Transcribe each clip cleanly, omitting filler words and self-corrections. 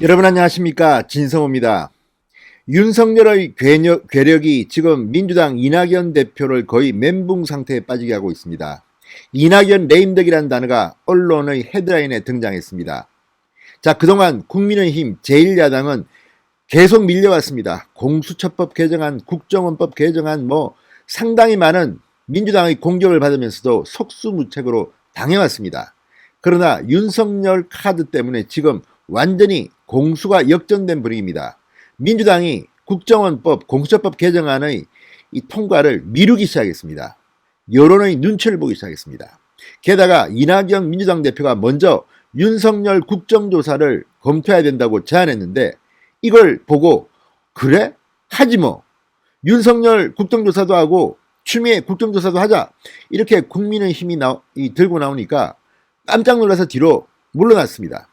여러분 안녕하십니까, 진성호입니다. 윤석열의 괴력이 지금 민주당 이낙연 대표를 거의 멘붕 상태에 빠지게 하고 있습니다. 이낙연 레임덕이라는 단어가 언론의 헤드라인에 등장했습니다. 자, 그동안 국민의힘 제1야당은 계속 밀려왔습니다. 공수처법 개정안, 국정원법 개정안, 상당히 많은 민주당의 공격을 받으면서도 속수무책으로 당해왔습니다. 그러나 윤석열 카드 때문에 지금 완전히 공수가 역전된 분위기입니다. 민주당이 국정원법, 공수처법 개정안의 이 통과를 미루기 시작했습니다. 여론의 눈치를 보기 시작했습니다. 게다가 이낙연 민주당 대표가 먼저 윤석열 국정조사를 검토해야 된다고 제안했는데 이걸 보고 그래? 하지 뭐. 윤석열 국정조사도 하고 추미애 국정조사도 하자. 이렇게 국민의힘이 들고 나오니까 깜짝 놀라서 뒤로 물러났습니다.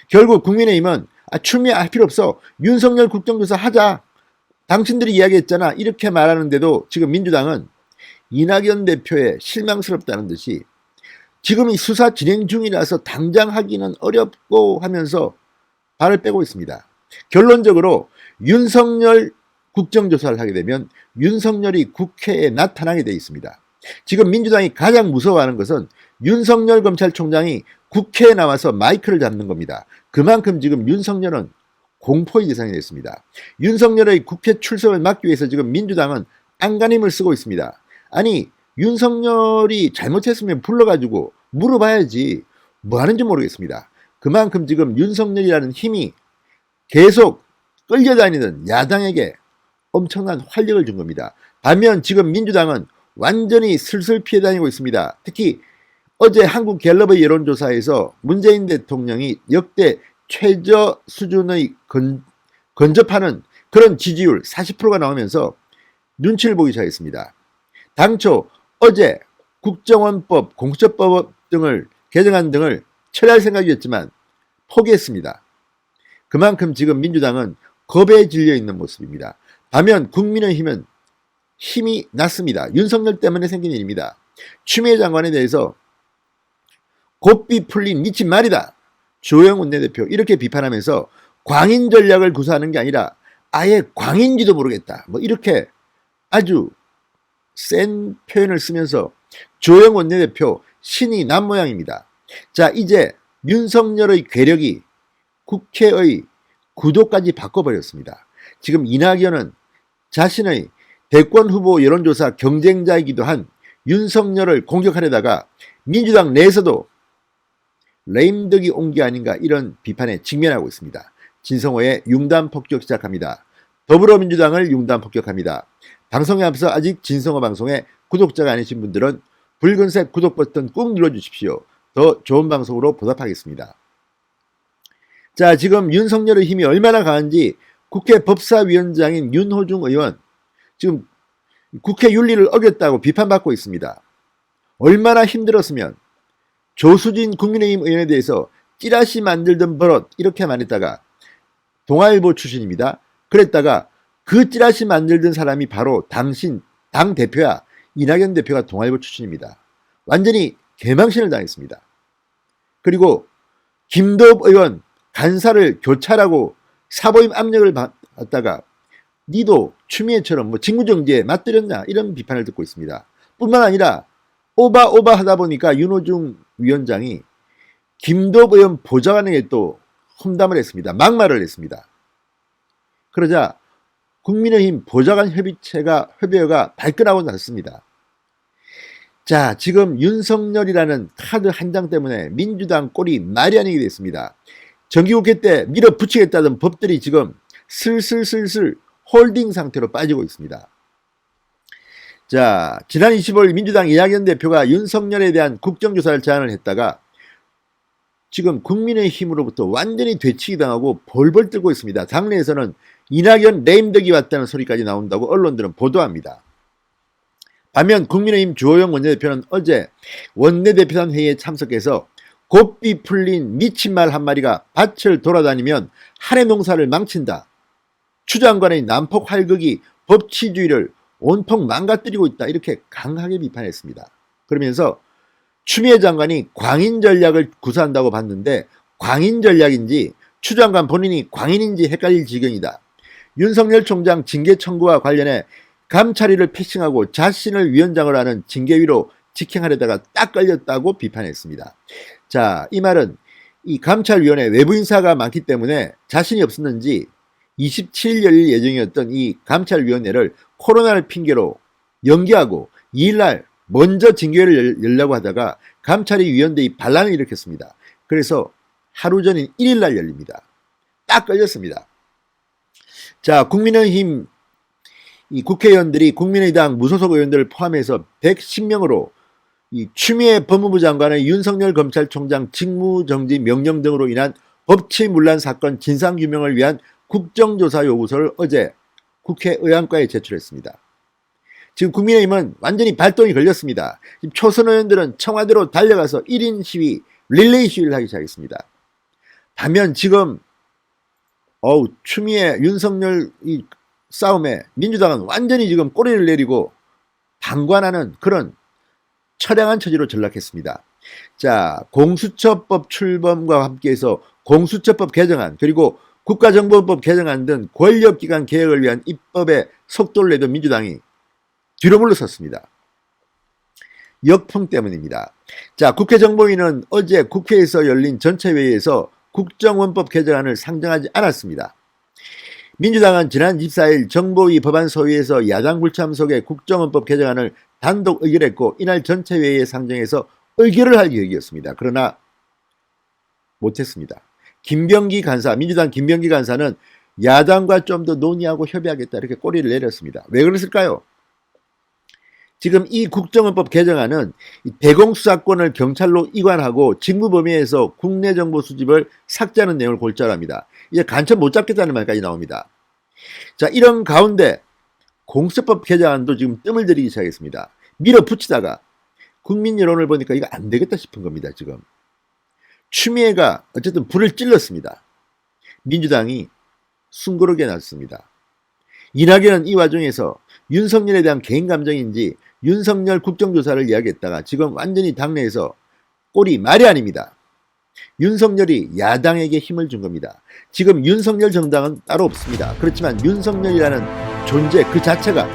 결국 국민의힘은 추미애 할 필요 없어. 윤석열 국정조사 하자. 당신들이 이야기했잖아. 이렇게 말하는데도 지금 민주당은 이낙연 대표의 실망스럽다는 듯이 지금 이 수사 진행 중이라서 당장 하기는 어렵고 하면서 발을 빼고 있습니다. 결론적으로 윤석열 국정조사를 하게 되면 윤석열이 국회에 나타나게 돼 있습니다. 지금 민주당이 가장 무서워하는 것은 윤석열 검찰총장이 국회에 나와서 마이크를 잡는 겁니다. 그만큼 지금 윤석열은 공포의 대상이 됐습니다. 윤석열의 국회 출석을 막기 위해서 지금 민주당은 안간힘을 쓰고 있습니다. 아니, 윤석열이 잘못했으면 불러가지고 물어봐야지 뭐 하는지 모르겠습니다. 그만큼 지금 윤석열이라는 힘이 계속 끌려다니는 야당에게 엄청난 활력을 준 겁니다. 반면 지금 민주당은 완전히 슬슬 피해 다니고 있습니다. 특히 어제 한국갤럽의 여론조사에서 문재인 대통령이 역대 최저 수준의 근접하는 그런 지지율 40%가 나오면서 눈치를 보기 시작했습니다. 당초 어제 국정원법, 공수처법 등을 개정안 등을 처리할 생각이었지만 포기했습니다. 그만큼 지금 민주당은 겁에 질려 있는 모습입니다. 반면 국민의힘은 힘이 났습니다. 윤석열 때문에 생긴 일입니다. 추미애 장관에 대해서 곱비 풀린 미친 말이다. 주호영 원내대표 이렇게 비판하면서 광인 전략을 구사하는 게 아니라 아예 광인지도 모르겠다. 이렇게 아주 센 표현을 쓰면서 주호영 원내대표 신이 난 모양입니다. 자, 이제 윤석열의 괴력이 국회의 구도까지 바꿔버렸습니다. 지금 이낙연은 자신의 대권 후보 여론조사 경쟁자이기도 한 윤석열을 공격하려다가 민주당 내에서도 레임덕이 온 게 아닌가 이런 비판에 직면하고 있습니다. 진성호의 융단 폭격 시작합니다. 더불어민주당을 융단 폭격합니다. 방송에 앞서 아직 진성호 방송에 구독자가 아니신 분들은 붉은색 구독 버튼 꾹 눌러주십시오. 더 좋은 방송으로 보답하겠습니다. 자, 지금 윤석열의 힘이 얼마나 강한지 국회 법사위원장인 윤호중 의원 지금 국회 윤리를 어겼다고 비판받고 있습니다. 얼마나 힘들었으면 조수진 국민의힘 의원에 대해서 찌라시 만들던 버릇 이렇게 말했다가 동아일보 출신입니다. 그랬다가 그 찌라시 만들던 사람이 바로 당신 당대표야. 이낙연 대표가 동아일보 출신입니다. 완전히 개망신을 당했습니다. 그리고 김도읍 의원 간사를 교찰하고 사보임 압력을 받다가 니도 추미애처럼 직무정지에 맞들였냐 이런 비판을 듣고 있습니다. 뿐만 아니라 오바 하다 보니까 윤호중 위원장이 김도읍 의원 보좌관에게 또 험담을 했습니다. 막말을 했습니다. 그러자 국민의힘 보좌관 협의회가 발끈하고 나섰습니다. 자, 지금 윤석열이라는 카드 한 장 때문에 민주당 꼴이 말이 아니게 됐습니다. 정기국회 때 밀어붙이겠다던 법들이 지금 슬슬 홀딩 상태로 빠지고 있습니다. 자, 지난 25일 민주당 이낙연 대표가 윤석열에 대한 국정조사를 제안을 했다가 지금 국민의힘으로부터 완전히 되치기 당하고 벌벌 떨고 있습니다. 당내에서는 이낙연 레임덕이 왔다는 소리까지 나온다고 언론들은 보도합니다. 반면 국민의힘 주호영 원내대표는 어제 원내대표단 회의에 참석해서 곱비 풀린 미친 말 한마디가 밭을 돌아다니면 한 해 농사를 망친다. 추 장관의 난폭 활극이 법치주의를 온통 망가뜨리고 있다. 이렇게 강하게 비판했습니다. 그러면서 추미애 장관이 광인 전략을 구사한다고 봤는데 광인 전략인지 추 장관 본인이 광인인지 헷갈릴 지경이다. 윤석열 총장 징계 청구와 관련해 감찰위를 패싱하고 자신을 위원장으로 하는 징계위로 직행하려다가 딱 걸렸다고 비판했습니다. 자, 이 말은 이 감찰위원회 외부 인사가 많기 때문에 자신이 없었는지 27일 열릴 예정이었던 이 감찰위원회를 코로나를 핑계로 연기하고 2일날 먼저 징계회를 열려고 하다가 감찰위 위원들이 반란을 일으켰습니다. 그래서 하루 전인 1일날 열립니다. 딱 걸렸습니다. 자, 국민의힘 이 국회의원들이 국민의당 무소속 의원들을 포함해서 110명으로 이 추미애 법무부 장관의 윤석열 검찰총장 직무정지 명령 등으로 인한 법치문란 사건 진상규명을 위한 국정조사 요구서를 어제 국회 의안과에 제출했습니다. 지금 국민의힘은 완전히 발동이 걸렸습니다. 지금 초선 의원들은 청와대로 달려가서 1인 시위, 릴레이 시위를 하기 시작했습니다. 반면 지금 추미애 윤석열 이 싸움에 민주당은 완전히 지금 꼬리를 내리고 방관하는 그런 처량한 처지로 전락했습니다. 자, 공수처법 출범과 함께해서 공수처법 개정안 그리고 국가정보법 개정안 등 권력기관 개혁을 위한 입법에 속도를 내던 민주당이 뒤로 물러섰습니다. 역풍 때문입니다. 자, 국회정보위는 어제 국회에서 열린 전체회의에서 국정원법 개정안을 상정하지 않았습니다. 민주당은 지난 24일 정보위 법안 소위에서 야당 불참 속에 국정원법 개정안을 단독 의결했고 이날 전체회의에 상정해서 의결을 할 계획이었습니다. 그러나 못했습니다. 김병기 간사, 민주당 김병기 간사는 야당과 좀 더 논의하고 협의하겠다 이렇게 꼬리를 내렸습니다. 왜 그랬을까요? 지금 이 국정원법 개정안은 대공수사권을 경찰로 이관하고 직무범위에서 국내 정보 수집을 삭제하는 내용을 골자로 합니다. 이제 간첩 못 잡겠다는 말까지 나옵니다. 자, 이런 가운데 공수처법 개정안도 지금 뜸을 들이기 시작했습니다. 밀어붙이다가 국민 여론을 보니까 이거 안 되겠다 싶은 겁니다. 지금 추미애가 어쨌든 불을 찔렀습니다. 민주당이 숨고르게 났습니다. 이낙연은 이 와중에서 윤석열에 대한 개인 감정인지 윤석열 국정조사를 이야기했다가 지금 완전히 당내에서 꼴이 말이 아닙니다. 윤석열이 야당에게 힘을 준 겁니다. 지금 윤석열 정당은 따로 없습니다. 그렇지만 윤석열이라는 존재 그 자체가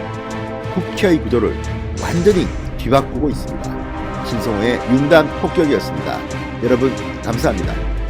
국회의 구도를 완전히 뒤바꾸고 있습니다. 신성호의 윤단 폭격이었습니다. 여러분 감사합니다.